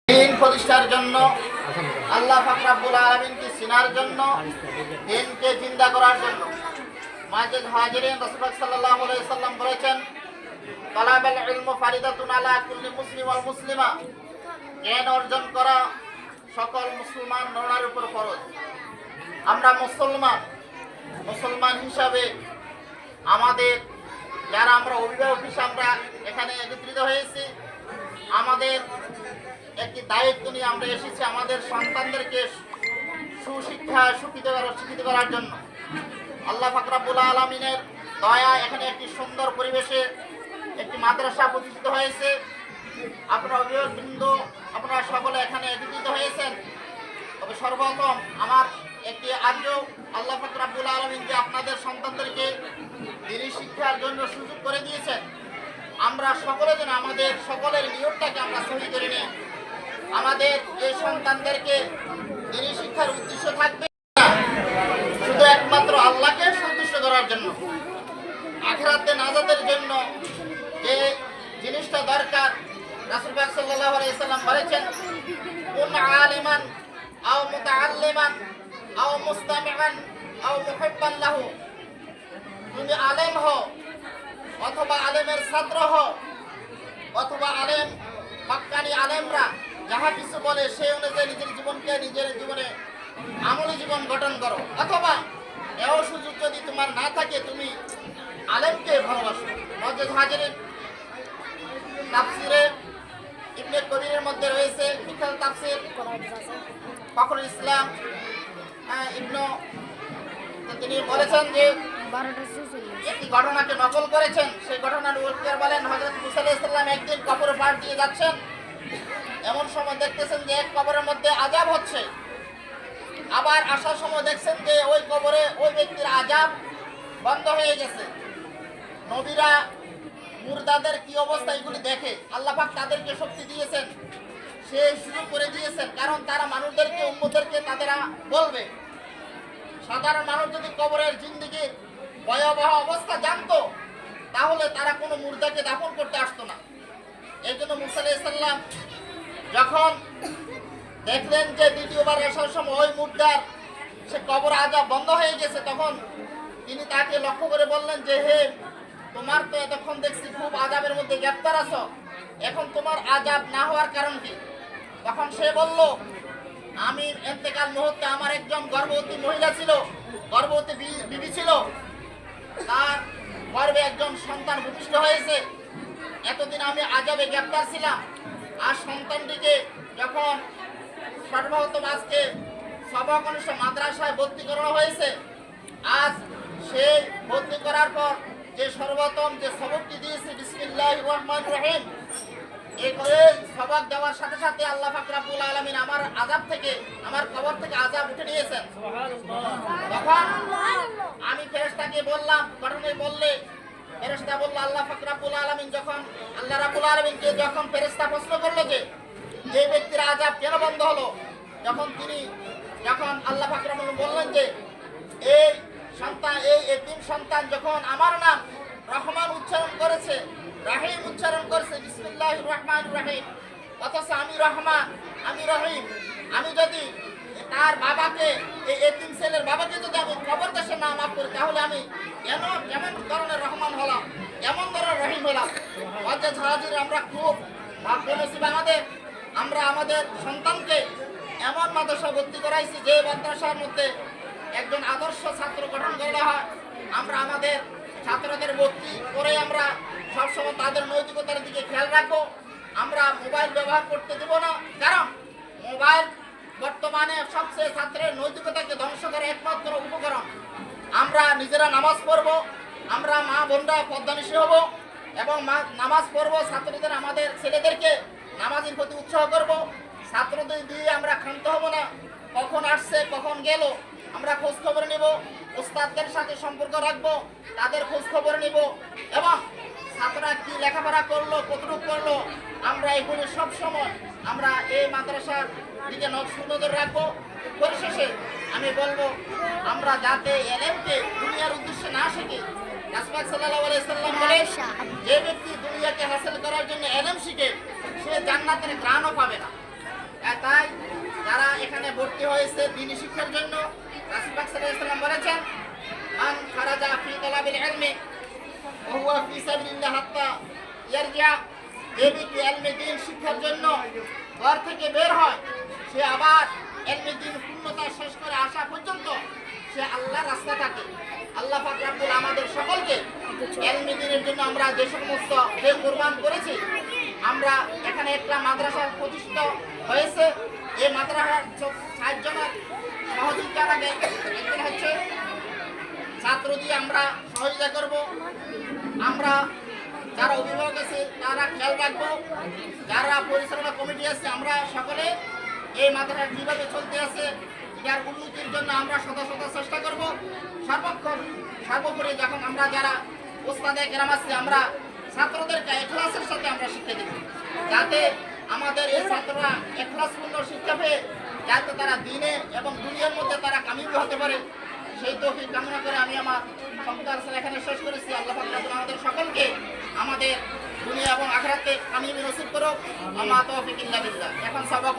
দিন প্রতিষ্ঠার জন্য, আল্লাহ পাক রব্বুল আলামিনকে চিনার জন্য, দিনকে জিন্দা করার জন্য। মুআজ্জিজ হাজিরিন, রাসূল পাক সাল্লাল্লাহু আলাইহি ওয়াসাল্লাম বলেছেন, তালাবুল ইলম ফারিদাতুন আলা কুল্লি মুসলিম ওয়াল মুসলিমা। জ্ঞান অর্জন করা সকল মুসলমান নরের উপর ফরজ। আমরা মুসলমান হিসাবে আমাদের যারা আমরা অভিভাবক হিসেবে আমরা এখানে একত্রিত হয়েছি, আমাদের একটি দায়িত্ব নিয়ে আমরা এসেছি আমাদের সন্তানদেরকে সুশিক্ষা শিক্ষিত করার জন্য। আল্লাহ পাক রব্বুল আলামিনের দয়া এখানে একটি সুন্দর পরিবেশে একটি মাদ্রাসা প্রতিষ্ঠিত হয়েছে। আপনারা অভিভাবকবৃন্দ, আপনারা সকলে এখানে একত্রিত হয়েছেন। তবে সর্বপ্রথম আমার একটি আর্য আল্লাহ পাক রব্বুল আলামিন যে আপনাদের সন্তানদেরকে দ্বীনি শিক্ষার জন্য সুযোগ করে দিয়েছেন, আমরা সকলে যেন আমাদের সকলের নিয়তটাকে আমরা সহি করে নিই। আমাদের এই সন্তানদেরকে দ্বীনি শিক্ষার উদ্দেশ্য থাকবে শুধু একমাত্র আল্লাহকে সন্তুষ্ট করার জন্য, আখিরাতে নাজাতের জন্য যে জিনিসটা দরকার। রাসূল পাক সাল্লাল্লাহু আলাইহি ওয়াসাল্লাম বলেছেন, কুন আলিমান আও মুতাআল্লিমান আও মুস্তামিআন আও মুহিব্বান লাহু। তুমি আলেম হও অথবা আলেমের ছাত্র হও, অথবা আলেম হক্কানি আলেমরা যাহা কিছু বলে সেই অনুযায়ী নিজের জীবনে আমলি জীবন গঠন করো, অথবা এও সুযোগ যদি তোমার না থাকে তুমি আলেমকে ভালোবাসো। মুআজ্জিজ হাজিরিন, তাফসিরে ইবনে কবিরের মধ্যে রয়েছে বিখ্যাত তাফসির ফখরুল ইসলাম ইবনু, তিনি বলেছেন যে একটি ঘটনাকে নকল করেছেন। সেই ঘটনার উল্লেখ বলেন, হযরত মুসা আলাইহিস সালাম একদিন কবরের পাশ দিয়ে যাচ্ছেন। এমন সময় দেখতেছেন যে এক কবরের মধ্যে আযাব হচ্ছে। আবার আসার সময় দেখছেন যে ওই কবরে ওই ব্যক্তির আযাব বন্ধ হয়ে গেছে। নবীরা মুরদাদের কি অবস্থা এগুলি দেখে, আল্লাহ পাক তাদেরকে শক্তি দিয়েছেন, সে সুযোগ করে দিয়েছেন, কারণ তারা মানুষদেরকে উম্মতদেরকে তাদেরা বলবে। সাধারণ মানুষ যদি কবরের জিন্দেগির ভয়াবহ অবস্থা জানতো তাহলে তারা কোনো মুর্দাকে দাফন করতে আসতো না। এই জন্য মুসা আলাইহিস সালাম যখন দেখলেন যে দ্বিতীয়বার আসার সময় ওই মুর্দার সে কবর আযাব বন্ধ হয়ে গেছে, তখন তিনি তাকে লক্ষ্য করে বললেন যে, হে, তোমার তো এতক্ষণ দেখছি খুব আযাবের মধ্যে গ্রেফতার আছো, এখন তোমার আযাব না হওয়ার কারণ কি? তখন সে বলল, আমি ইন্তেকাল মুহূর্তে আমার একজন গর্ভবতী মহিলা ছিল, গর্ভবতী বিবি ছিল, তার গর্ভে একজন সন্তান ভূমিষ্ঠ হয়েছে। এতদিন আমি আযাবে গ্রেফতার ছিলাম, আর সন্তানটিকে যখন সর্বপ্রথম আজকে সর্বকনিষ্ঠ মাদ্রাসায় ভর্তি করানো হয়েছে, আজ সেই ভর্তি করার পর যে সর্বপ্রথম যে সবকটি দিয়েছে বিসমিল্লাহির রহমানির রহিম, এই করে সবক দেওয়ার সাথে সাথে আল্লাহ পাক রব্বুল আলামিন আমার আযাব থেকে, আমার কবর থেকে আযাব উঠে নিয়েছেন। তখন আমি ফেরেশতাকে বললাম, ঘটনায় বললে ফেরেশতা বলল, আল্লাহ পাক রব্বুল আলামিন আল্লাহ রাব্বুল আলামিনকে যখন ফেরেশতা প্রশ্ন করলো যে ব্যক্তির আযাব কেন বন্ধ হলো, যখন আল্লাহ পাক রব্বুল আলামিন বললেন যে এই সন্তান, এই এতিম সন্তান যখন আমার নাম রহমান উচ্চারণ করেছে, রহিম উচ্চারণ করেছে, বিসমিল্লাহির রহমানির রহিম, অথচ আমি রহমান, আমি রহিম, আমি যদি তার বাবাকে, এই এতিম ছেলের বাবাকে যদি আমি কবর দেশে না মাফ করি, তাহলে আমি কেমন ধরনের রহমান হলাম, কেমন ধরনের রহিম হলাম? মুআজ্জিজ হাজির, আমরা খুব ভাগ্যনসিব আমরা আমাদের সন্তানকে এমন মাদ্রাসা ভর্তি করাইছি যে মাদ্রাসার মধ্যে একজন আদর্শ ছাত্র গঠন করা হয়। আমরা আমাদের ছাত্রদের ভর্তি করে আমরা সবসময় তাদের নৈতিকতার দিকে খেয়াল রাখবো। আমরা মোবাইল ব্যবহার করতে দেব না, কারণ মোবাইল বর্তমানে সবচেয়ে ছাত্রের নৈতিকতাকে ধ্বংস করে একমাত্র উপকরণ। আমরা নিজেরা নামাজ পড়বো, আমরা মা বোনরা পদ্মানিশী হব এবং নামাজ পড়বো, ছাত্রদের, আমাদের ছেলেদেরকে নামাজের প্রতি উৎসাহ করব। ছাত্রদের দিয়ে আমরা ক্ষান্ত হব না, কখন আসছে কখন গেল আমরা খোঁজ খবর নিব, ওস্তাদদের সাথে সম্পর্ক রাখবো, তাদের খোঁজ খবর নিব, এবং ছাত্ররা কি লেখাপড়া করলো, কতটুকু করলো, আমরা এগুলি সবসময় আমরা এই মাদ্রাসার দিকে নজর রাখবো। পরিশেষে আমি বলবো, আমরা যাতে এলেমকে দুনিয়ার উদ্দেশ্যে না শিখি। রাসূল সাল্লাল্লাহু আলাইহি ওয়াসাল্লাম বলেন, যে ব্যক্তি দুনিয়াকে হাসিল করার জন্য এলেম শিখে সে জান্নাতের ঘ্রাণও পাবে না। দ্বীনি শিক্ষার জন্য রাসূল পাক সাল্লাল্লাহু আলাইহি ওয়াসাল্লাম বলেছেন, মান খারাজা ফি তালাবিল ইলমি ওয়া হুয়া ফি সাবিলিল্লাহ হাত্তা ইয়ারজিআ, যে ব্যক্তি ইলমে দ্বীন শিক্ষার জন্য ঘর থেকে বের হয়, সে আবার ইলমে দ্বীন পূর্ণতা শেষ করে আসা পর্যন্ত সে আল্লাহর রাস্তা থাকে। আল্লাহ পাক রব্বুল আমাদের সকলকে ইলমে দ্বীনের জন্য আমরা যে সমস্ত যে কুরবান করেছি, আমরা এখানে একটা মাদ্রাসা প্রতিষ্ঠিত হয়েছে। এই মাদ্রাসার ৬০ জনের সহযোগিতা লাগে, একজন হচ্ছে ছাত্র দিয়ে আমরা সহযোগিতা করব। আমরা যারা অভিভাবক আছে তারা খেয়াল রাখবো, যারা পরিচালনা কমিটি আছে আমরা সকলে এই মাদ্রাসা কিভাবে চলতে আছে এটার উন্নতির জন্য আমরা শত শত চেষ্টা করব। সর্বোপরি যখন আমরা যারা ওস্তাদে কেরাম আছে আমরা ছাত্রদেরকে ইখলাসের সাথে আমরা শিক্ষা দেব, যাতে আমাদের এই ছাত্ররা ইখলাসপূর্ণ শিক্ষা পেয়ে যাতে তারা দিনে এবং দুনিয়ার মধ্যে তারা কামিয়াবি হতে পারে, সেই তৌফিক কামনা করে আমি আমার সংক্ষিপ্ত এখানে শেষ করেছি। আল্লাহ পাক আমাদের সকলকে আমাদের দুনিয়া এবং আখিরাতে কামিয়াবি নসিব করুক। আমা তৌফিক ইল্লা বিল্লাহ। এখন সবাক